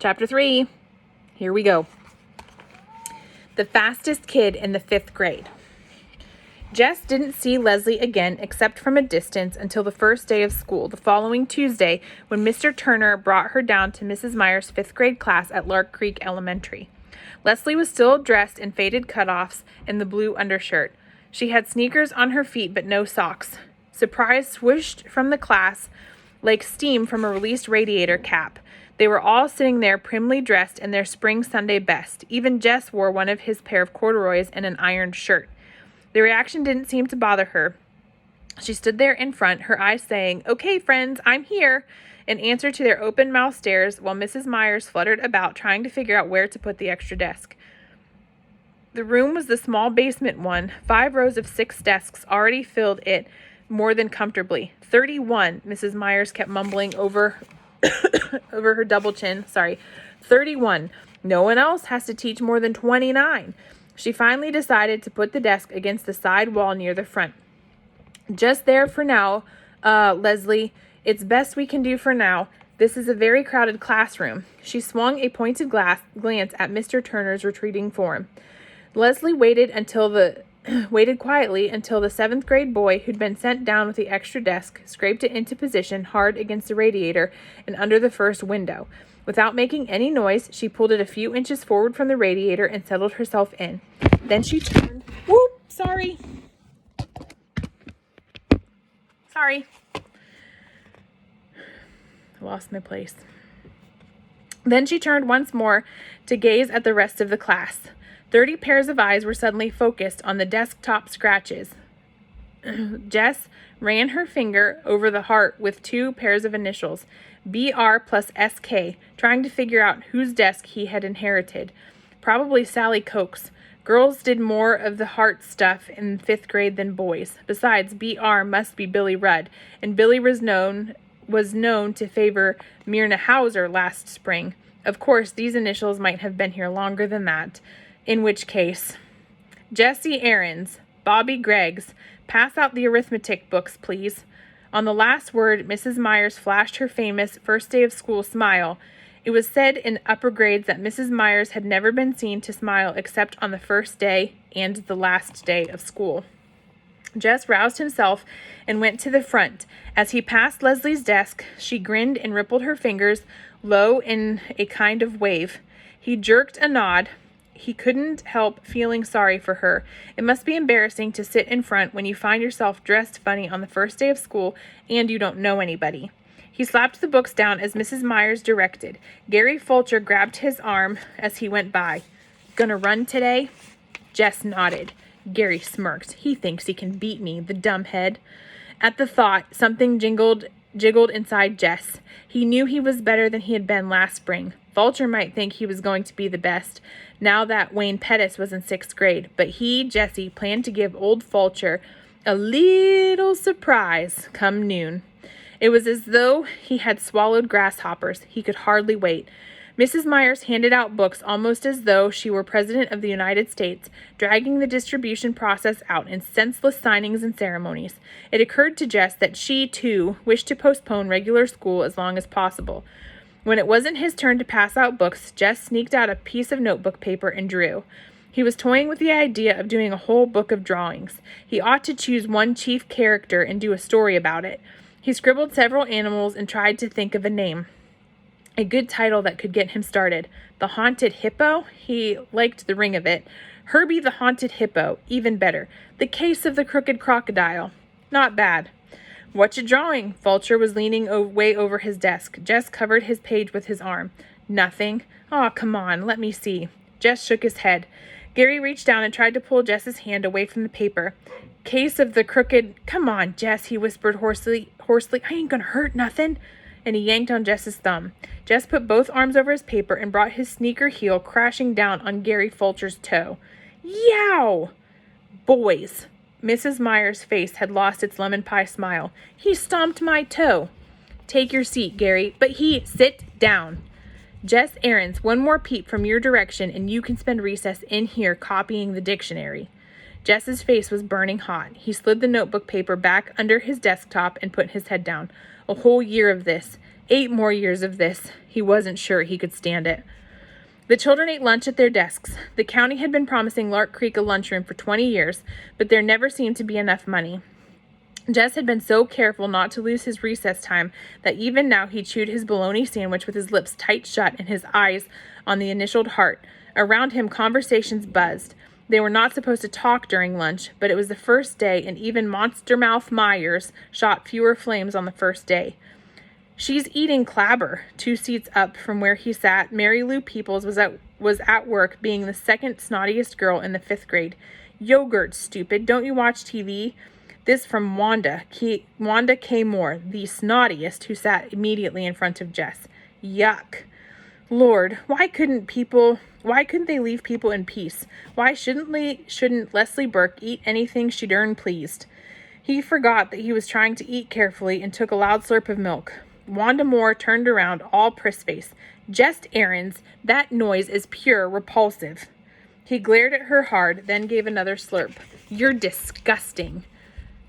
Chapter 3. Here we go. The fastest kid in the 5th grade. Jess didn't see Leslie again except from a distance until the first day of school, the following Tuesday, when Mr. Turner brought her down to Mrs. Meyer's 5th grade class at Lark Creek Elementary. Leslie was still dressed in faded cutoffs and the blue undershirt. She had sneakers on her feet but no socks. Surprise swooshed from the class like steam from a released radiator cap. They were all sitting there primly dressed in their spring Sunday best. Even Jess wore one of his pair of corduroys and an ironed shirt. The reaction didn't seem to bother her. She stood there in front, her eyes saying, "Okay, friends, I'm here," in answer to their open-mouthed stares, while Mrs. Myers fluttered about trying to figure out where to put the extra desk. The room was the small basement one. 5 rows of 6 desks already filled it more than comfortably. 31, Mrs. Myers kept mumbling over her double chin. 31. No one else has to teach more than 29. She finally decided to put the desk against the side wall near the front. "Just there for now, Leslie. It's best we can do for now. This is a very crowded classroom." She swung a pointed glance at Mr. Turner's retreating form. Leslie waited quietly until the 7th grade boy who'd been sent down with the extra desk scraped it into position hard against the radiator and under the first window. Without making any noise, she pulled it a few inches forward from the radiator and settled herself in. Then she turned. Sorry. I lost my place. Then she turned once more to gaze at the rest of the class. 30 pairs of eyes were suddenly focused on the desktop scratches. Jess ran her finger over the heart with 2 pairs of initials, BR plus SK, trying to figure out whose desk he had inherited. Probably Sally Coke's. Girls did more of the heart stuff in 5th grade than boys. Besides, BR must be Billy Rudd, and Billy was known to favor Myrna Hauser last spring. Of course, these initials might have been here longer than that, in which case, Jesse Aarons, Bobby Greggs, pass out the arithmetic books, please. On the last word, Mrs. Myers flashed her famous first day of school smile. It was said in upper grades that Mrs. Myers had never been seen to smile except on the first day and the last day of school. Jess roused himself and went to the front. As he passed Leslie's desk, she grinned and rippled her fingers low in a kind of wave. He jerked a nod. He couldn't help feeling sorry for her. It must be embarrassing to sit in front when you find yourself dressed funny on the first day of school and you don't know anybody. He slapped the books down as Mrs. Myers directed. Gary Fulcher grabbed his arm as he went by. "Gonna run today?" Jess nodded. Gary smirked. "He thinks he can beat me, the dumbhead." At the thought, something jiggled inside Jess. He knew he was better than he had been last spring. Fulcher might think he was going to be the best, now that Wayne Pettis was in 6th grade, but he, Jesse, planned to give old Fulcher a little surprise come noon. It was as though he had swallowed grasshoppers. He could hardly wait. Mrs. Myers handed out books almost as though she were President of the United States, dragging the distribution process out in senseless signings and ceremonies. It occurred to Jess that she, too, wished to postpone regular school as long as possible. When it wasn't his turn to pass out books, Jess sneaked out a piece of notebook paper and drew. He was toying with the idea of doing a whole book of drawings. He ought to choose one chief character and do a story about it. He scribbled several animals and tried to think of a name. A good title that could get him started. The Haunted Hippo? He liked the ring of it. Herbie the Haunted Hippo. Even better. The Case of the Crooked Crocodile. Not bad. "What you drawing?" Fulcher was leaning way over his desk. Jess covered his page with his arm. "Nothing." "Aw, come on, let me see." Jess shook his head. Gary reached down and tried to pull Jess's hand away from the paper. "Case of the Crooked—" "Come on, Jess," he whispered hoarsely. "I ain't gonna hurt nothing." And he yanked on Jess's thumb. Jess put both arms over his paper and brought his sneaker heel crashing down on Gary Fulcher's toe. Yow! "Boys." Mrs. Myers' face had lost its lemon pie smile. "He stomped my toe." "Take your seat, Gary." "But sit down." "Jess Aarons, one more peep from your direction and you can spend recess in here copying the dictionary." Jess's face was burning hot. He slid the notebook paper back under his desktop and put his head down. "A whole year of this. 8 more years of this. He wasn't sure he could stand it. The children ate lunch at their desks. The county had been promising Lark Creek a lunchroom for 20 years, but there never seemed to be enough money. Jess had been so careful not to lose his recess time that even now he chewed his bologna sandwich with his lips tight shut and his eyes on the initialed heart. Around him, conversations buzzed. They were not supposed to talk during lunch, but it was the first day, and even Monster Mouth Myers shot fewer flames on the first day. She's eating clabber. 2 seats up from where he sat, Mary Lou Peoples was at work being the second snottiest girl in the 5th grade. Yogurt, stupid. Don't you watch TV? This from Wanda K. Moore, the snottiest, who sat immediately in front of Jess. Yuck. Lord, why couldn't they leave people in peace? Why shouldn't Leslie Burke eat anything she darn pleased? He forgot that he was trying to eat carefully and took a loud slurp of milk. Wanda Moore turned around, all priss-face. Just errands. That noise is pure repulsive. He glared at her hard, then gave another slurp. You're disgusting.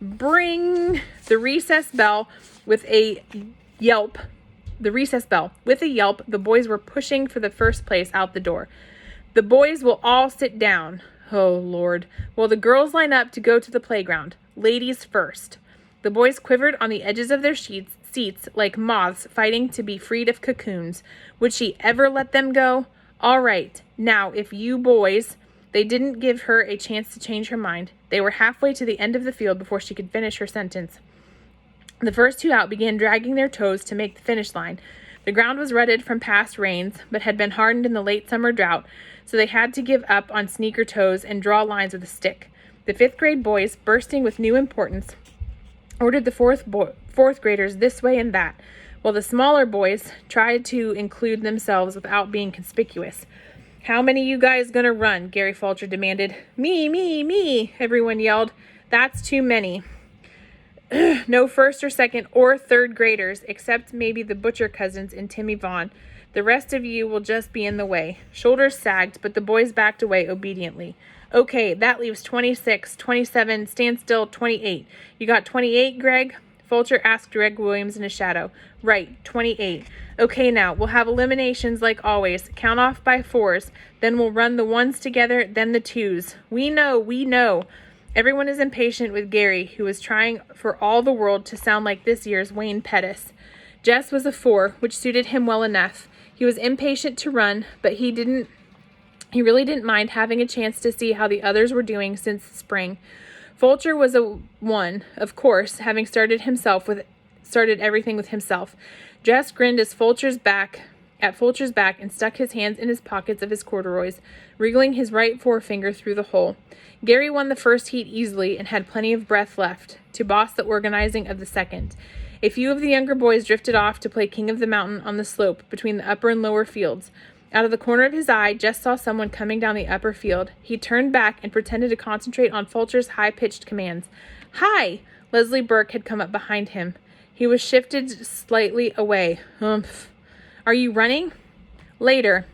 Bring the recess bell with a yelp. The boys were pushing for the first place out the door. The boys will all sit down. Oh, Lord. Well, the girls line up to go to the playground. Ladies first. The boys quivered on the edges of their seats like moths fighting to be freed of cocoons. Would she ever let them go? All right. Now, if you boys... They didn't give her a chance to change her mind. They were halfway to the end of the field before she could finish her sentence. The first 2 out began dragging their toes to make the finish line. The ground was rutted from past rains, but had been hardened in the late summer drought, so they had to give up on sneaker toes and draw lines with a stick. The 5th grade boys, bursting with new importance, ordered the fourth graders this way and that, while the smaller boys tried to include themselves without being conspicuous. How many you guys gonna run? Gary Fulcher demanded. Me, everyone yelled. That's too many. No 1st or 2nd or 3rd graders, except maybe the Butcher cousins and Timmy Vaughn. The rest of you will just be in the way. Shoulders sagged, but the boys backed away obediently. Okay, that leaves 26, 27, stand still, 28. You got 28, Greg? Fulcher asked Greg Williams in his shadow. Right, 28. Okay, now, we'll have eliminations like always. Count off by 4s. Then we'll run the 1s together, then the 2s. We know. Everyone is impatient with Gary, who was trying for all the world to sound like this year's Wayne Pettis. Jess was a 4, which suited him well enough. He was impatient to run, but he really didn't mind having a chance to see how the others were doing since the spring. Fulcher was a 1, of course, having started everything with himself. Jess grinned at Fulcher's back and stuck his hands in his pockets of his corduroys, wriggling his right forefinger through the hole. Gary won the first heat easily and had plenty of breath left to boss the organizing of the second. A few of the younger boys drifted off to play King of the Mountain on the slope between the upper and lower fields. Out of the corner of his eye, Jess saw someone coming down the upper field. He turned back and pretended to concentrate on Fulcher's high-pitched commands. Hi! Leslie Burke had come up behind him. He was shifted slightly away. Humph. Are you running? Later.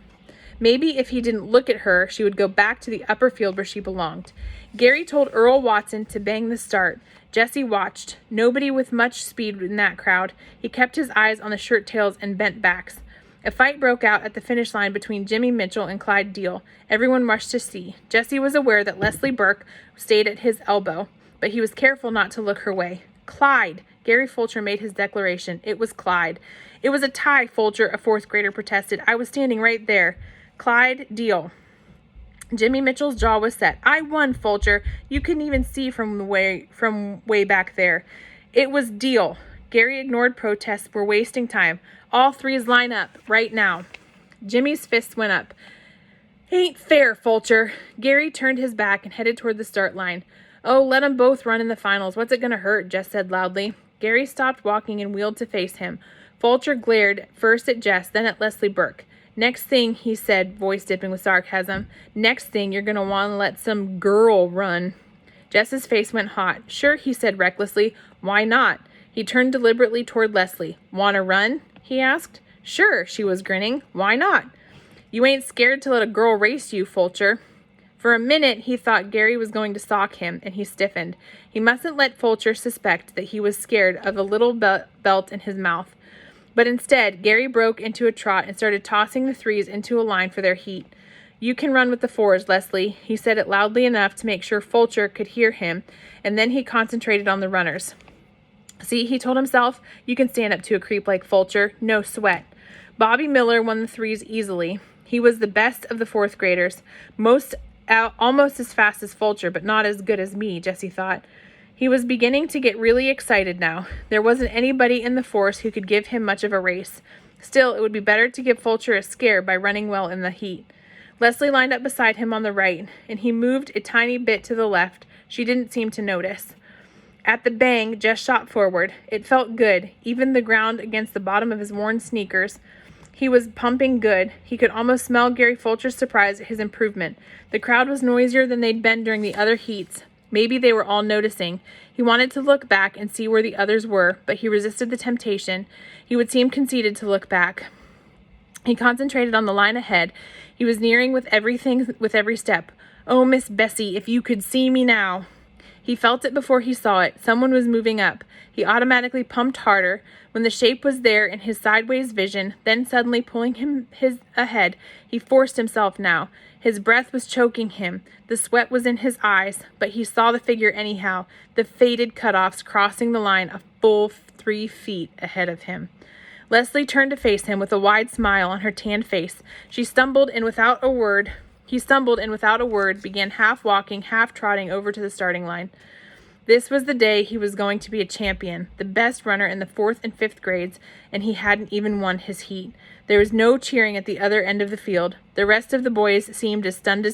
Maybe if he didn't look at her, she would go back to the upper field where she belonged. Gary told Earl Watson to bang the start. Jesse watched. Nobody with much speed in that crowd. He kept his eyes on the shirt tails and bent backs. A fight broke out at the finish line between Jimmy Mitchell and Clyde Deal. Everyone rushed to see. Jesse was aware that Leslie Burke stayed at his elbow, but he was careful not to look her way. Clyde. Gary Fulcher made his declaration. It was Clyde. It was a tie, Fulcher, a 4th grader protested. I was standing right there. Clyde Deal. Jimmy Mitchell's jaw was set. I won, Fulcher. You couldn't even see from way back there. It was Deal. Gary ignored protests. We're wasting time. All 3s line up right now. Jimmy's fists went up. Ain't fair, Fulcher. Gary turned his back and headed toward the start line. Oh, let 'em both run in the finals. What's it gonna hurt? Jess said loudly. Gary stopped walking and wheeled to face him. Fulcher glared first at Jess, then at Leslie Burke. Next thing, he said, voice dipping with sarcasm, next thing you're going to want to let some girl run. Jess's face went hot. Sure, he said recklessly. Why not? He turned deliberately toward Leslie. Want to run? He asked. Sure, she was grinning. Why not? You ain't scared to let a girl race you, Fulcher. For a minute, he thought Gary was going to sock him, and he stiffened. He mustn't let Fulcher suspect that he was scared of a little belt in his mouth. But instead, Gary broke into a trot and started tossing the threes into a line for their heat. "You can run with the fours, Leslie." He said it loudly enough to make sure Fulcher could hear him, and then he concentrated on the runners. "See," he told himself, "you can stand up to a creep like Fulcher. No sweat." Bobby Miller won the threes easily. He was the best of the fourth graders, almost as fast as Fulcher, but not as good as me, Jessie thought. He was beginning to get really excited now. There wasn't anybody in the force who could give him much of a race. Still, it would be better to give Fulcher a scare by running well in the heat. Leslie lined up beside him on the right, and he moved a tiny bit to the left. She didn't seem to notice. At the bang, Jess shot forward. It felt good, even the ground against the bottom of his worn sneakers. He was pumping good. He could almost smell Gary Fulcher's surprise at his improvement. The crowd was noisier than they'd been during the other heats. Maybe they were all noticing. He wanted to look back and see where the others were, but he resisted the temptation. He would seem conceited to look back. He concentrated on the line ahead. He was nearing with every step. "Oh, Miss Bessie, if you could see me now." He felt it before he saw it. Someone was moving up. He automatically pumped harder. When the shape was there in his sideways vision, then suddenly pulling him ahead, he forced himself now. His breath was choking him. The sweat was in his eyes, but he saw the figure anyhow, the faded cutoffs crossing the line a full 3 feet ahead of him. Leslie turned to face him with a wide smile on her tanned face. He stumbled and without a word, began half walking, half trotting over to the starting line. This was the day he was going to be a champion, the best runner in the 4th and 5th grades, and he hadn't even won his heat. There was no cheering at the other end of the field. The rest of the boys seemed as stunned as